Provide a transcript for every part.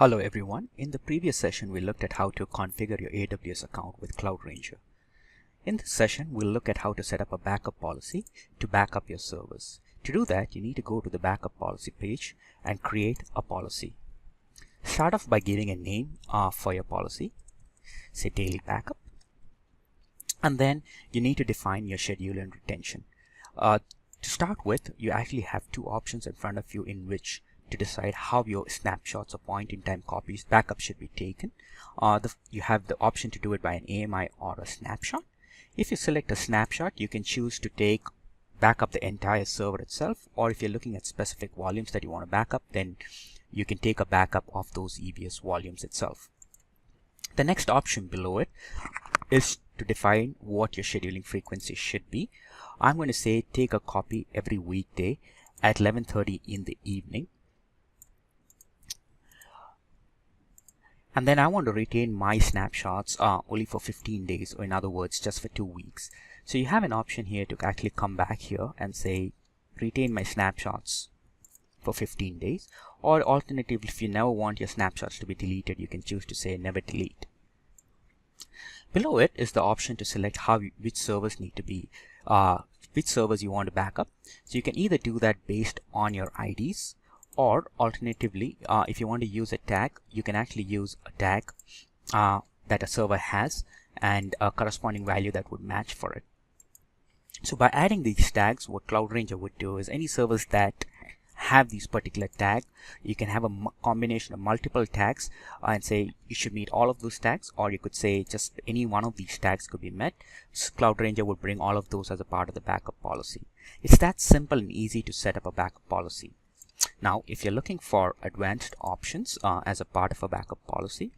Hello everyone. In the previous session, we looked at how to configure your AWS account with CloudRanger. In this session, we'll look at how to set up a backup policy to back up your servers. To do that, you need to go to the backup policy page and create a policy. Start off by giving a name for your policy, say daily backup, and then you need to define your schedule and retention. To start with, you actually have two options in front of you in which to decide how your snapshots or point-in-time copies backup should be taken. You have the option to do it by an AMI or a snapshot. If you select a snapshot, you can choose to back up the entire server itself, or if you're looking at specific volumes that you want to back up, then you can take a backup of those EBS volumes itself. The next option below it is to define what your scheduling frequency should be. I'm going to say take a copy every weekday at 11:30 in the evening. And then I want to retain my snapshots only for 15 days, or in other words, just for 2 weeks. So you have an option here to actually come back here and say, retain my snapshots for 15 days. Or alternatively, if you never want your snapshots to be deleted, you can choose to say never delete. Below it is the option to select which servers need to be, which servers you want to back up. So you can either do that based on your IDs, or alternatively, if you want to use a tag, you can actually use a tag that a server has and a corresponding value that would match for it. So by adding these tags, what CloudRanger would do is any servers that have these particular tags, you can have a combination of multiple tags and say you should meet all of those tags, or you could say just any one of these tags could be met. So CloudRanger would bring all of those as a part of the backup policy. It's that simple and easy to set up a backup policy. Now, if you're looking for advanced options as a part of a backup policy,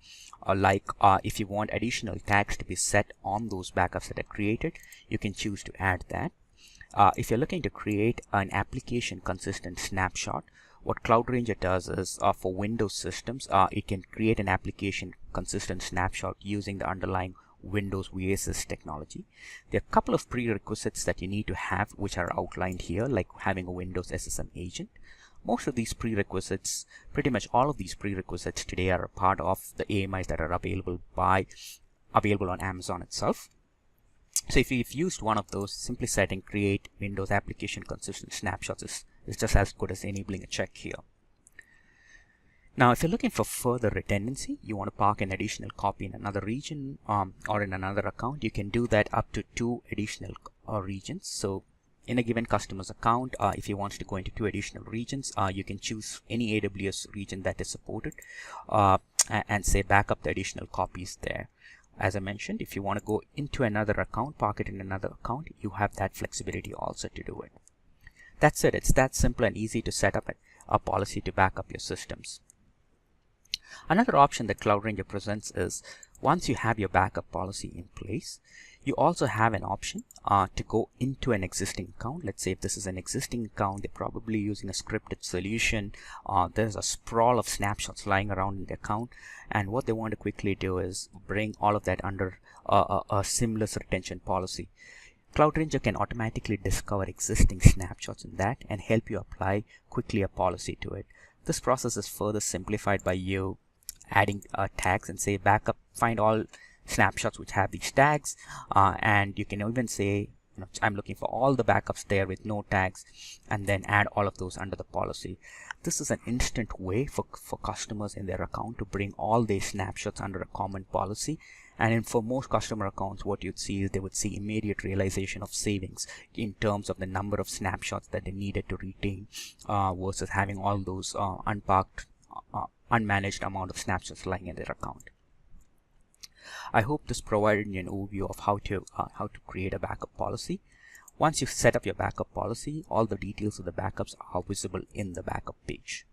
if you want additional tags to be set on those backups that are created, you can choose to add that. If you're looking to create an application consistent snapshot, what CloudRanger does is for Windows systems, it can create an application consistent snapshot using the underlying Windows VSS technology. There are a couple of prerequisites that you need to have, which are outlined here, like having a Windows SSM agent. Most of these prerequisites, pretty much all of these prerequisites today, are a part of the AMIs that are available on Amazon itself. So if you've used one of those, simply setting create Windows application consistent snapshots is just as good as enabling a check here. Now, if you're looking for further redundancy, you want to park an additional copy in another region or in another account, you can do that up to 2 additional regions. So in a given customer's account, if he wants to go into 2 additional regions, you can choose any AWS region that is supported and say back up the additional copies there. As I mentioned, if you want to go into another account, park it in another account, you have that flexibility also to do it. That's it. It's that simple and easy to set up a policy to back up your systems. Another option that CloudRanger presents is once you have your backup policy in place, you also have an option to go into an existing account. Let's say if this is an existing account, they're probably using a scripted solution. There's a sprawl of snapshots lying around in the account, and what they want to quickly do is bring all of that under a seamless retention policy. CloudRanger can automatically discover existing snapshots in that and help you apply quickly a policy to it. This process is further simplified by you adding tags and say backup, find all snapshots which have these tags, and you can even say, I'm looking for all the backups there with no tags, and then add all of those under the policy. This is an instant way for customers in their account to bring all their snapshots under a common policy. And for most customer accounts, what you'd see is they would see immediate realization of savings in terms of the number of snapshots that they needed to retain versus having all those unmanaged amount of snapshots lying in their account. I hope this provided you an overview of how to create a backup policy. Once you've set up your backup policy, all the details of the backups are visible in the backup page.